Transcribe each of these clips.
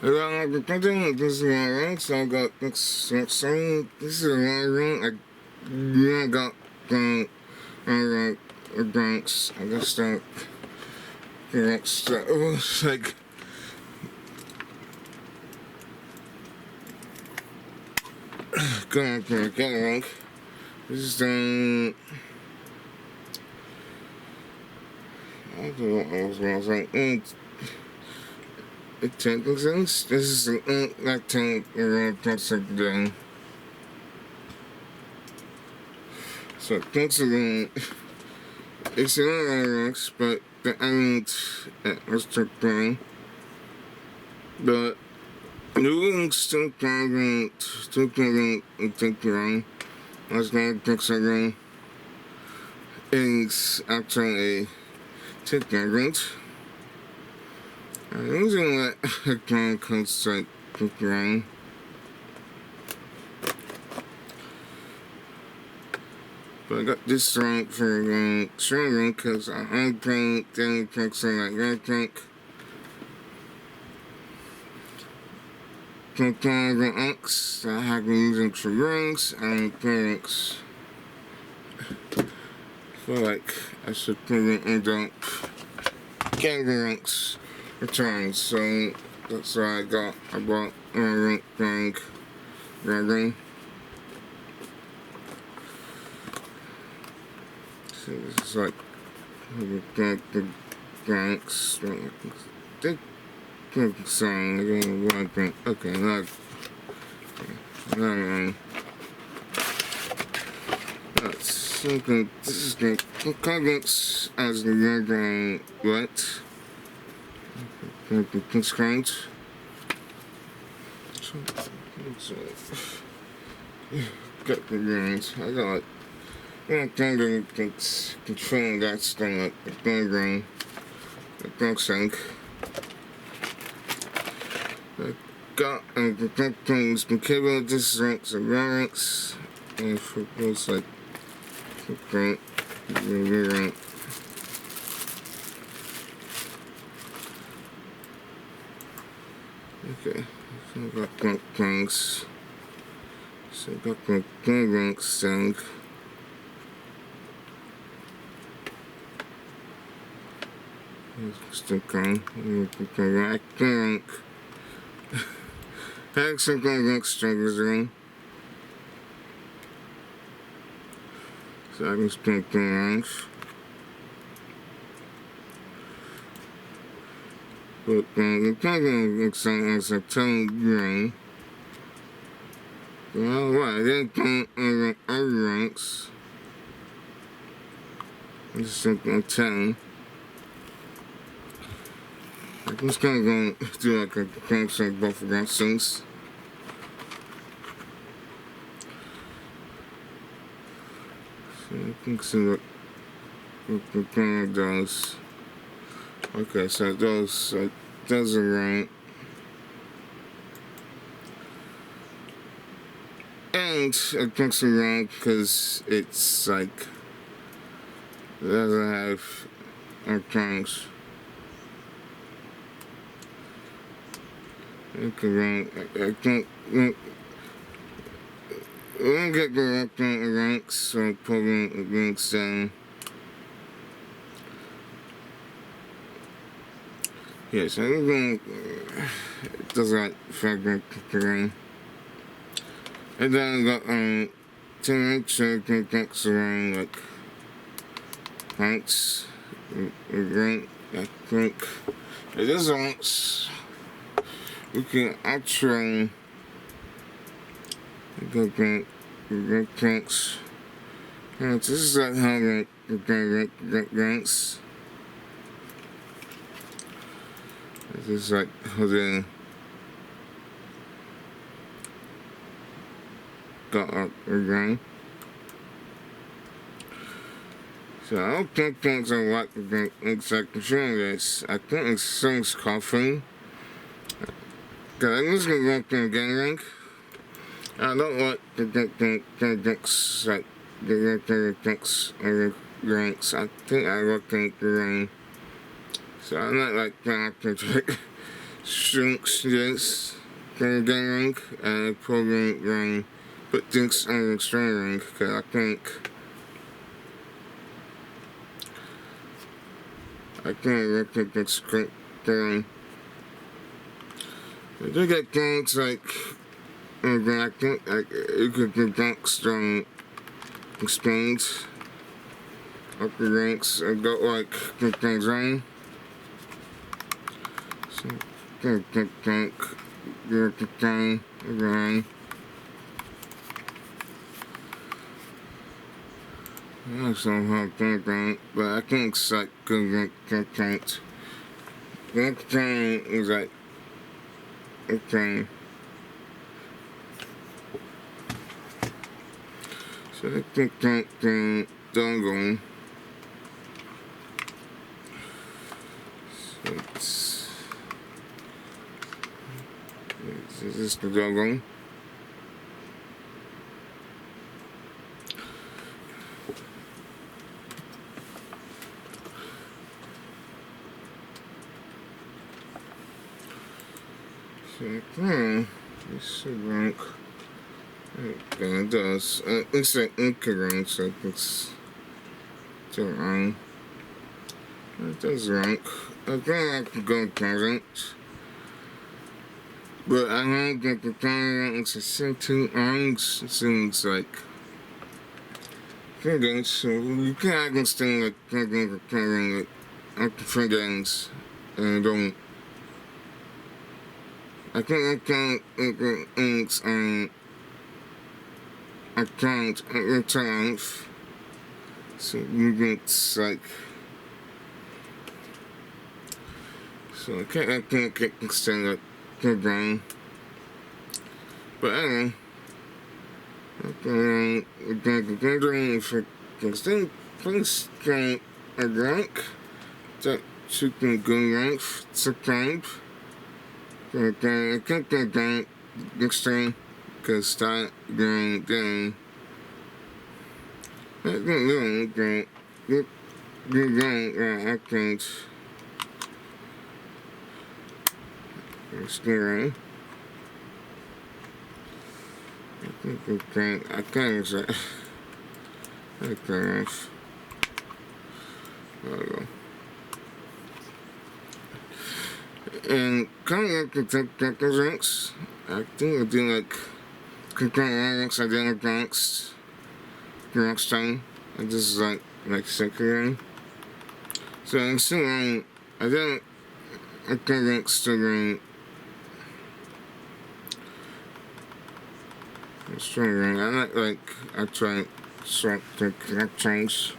The content this is wrong, so I got some. This is wrong. I got banks. I got stuff. It was like. Going to get wrong. This is I don't know what I was like. This is that tank plastic down. So considering it's in RX, but the end was took down. But the wings still probably take down. As that considering is actually take down. I'm using that again concept again. But I got this one for showing because I'm playing daily packs on that red tank. The X that I have been using for rings and products. I feel like I should probably end up getting the ranks returns, so that's why I bought my rank bag ready. So this is like the ranks. They keep saying again one thing. Okay, that's something. This is the comments as the Redragon Lite. Constraint. So, got the rings. I got like kind of controlling that thing like the background, the backsink. I got the things, the cable distance, the ranks, and for those like great, right. Okay, so I got the things. So I got the ranks thing. Stick on. I think. Some ranks triggers in. So I can stick the ranks. But the pattern looks like a tone green. Well, why? They don't other ranks. Just a 10. I'm just gonna go do like a concept both of those things. So I can see what the camera does. Okay, so those are right. And it looks wrong because it's like it doesn't have electronics. Okay, I can't. We don't get the electronic ranks, so probably the ranks down. Yes, so it doesn't like fabric terrain. And then I got 10-inch pickaxe around like heights, rank, I think. It is once we can actually go back the ranks. This is like how the ranks. This is like how they got up again. So I don't think things are like the exact machine this. I think it's someone's coughing. Cause I'm just gonna go up and get rank. I don't like the ranks like the ranks or the ranks. I think I look at the rank. So I'm not like that to shrinks this programming and programming, put things on the string because I can't look at the script thing. They get things like I think you could get ranks on explains upper ranks and go like get things on. So get thing again. That's not how thing, but I think it's like good content. That thing is like okay. So I think that thing dongle. So this is the dongle. So this should rank. Okay, it does. It's an ink rank, so it's wrong. It does rank. I think I can go present. But I don't get the thing it's a sentient ranks. It seems like figures, so you can't understand like comparing it after figures and don't. I think I can't inks and I can't return. So you get like so I can't get extended program. But anyway, for extend please can a rank that you can go rank subscribe. I think they're going next time because start doing I don't know that I can't scary. I can't say I can't. There we go. And coming up to take those ranks, I think I'll do like concurrent ranks, identical ranks the next time. And this is like second rank. So in second rank, I didn't ranks to rank. Strong rank. I like I try swap to connect change.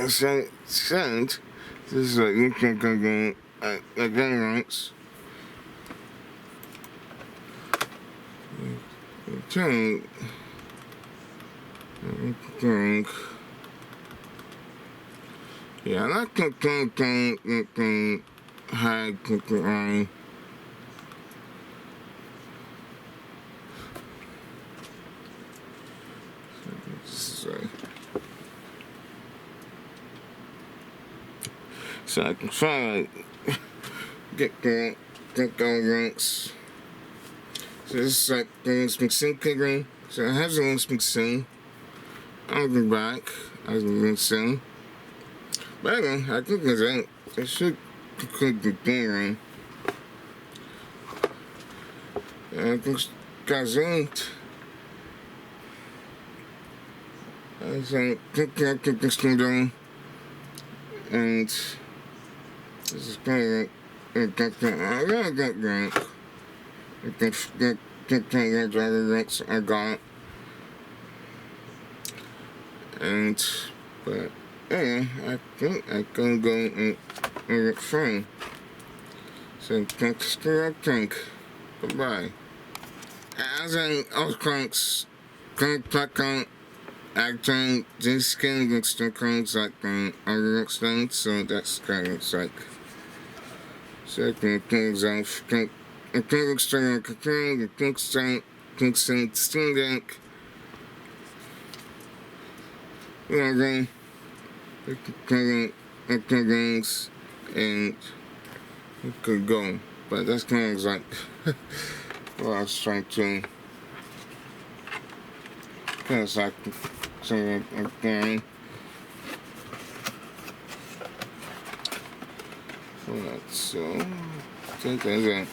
So this is like you can go again ranks. Okay. Yeah, I like the high cookie so I can try get the ranks. So this is like the mixing program. So it has a little mixing. I'll be back as we mixing. But anyway, I think that's it. I should conclude the thing. I think that's it. So take this thing down. And this is kind of I gotta get rank. Get driver ranks I got. And but anyway, I think I can go and get fine. So thanks for watching. Bye-bye. As I was cranks, click on acting this skin against the cranks like other extents, so that's kind of like so I can things off. I can extend the thing, the things pink Steam Deck. Whatever. Things, and it could go. But that's kind of like what I was trying to. Kind of like something like that. So, take that.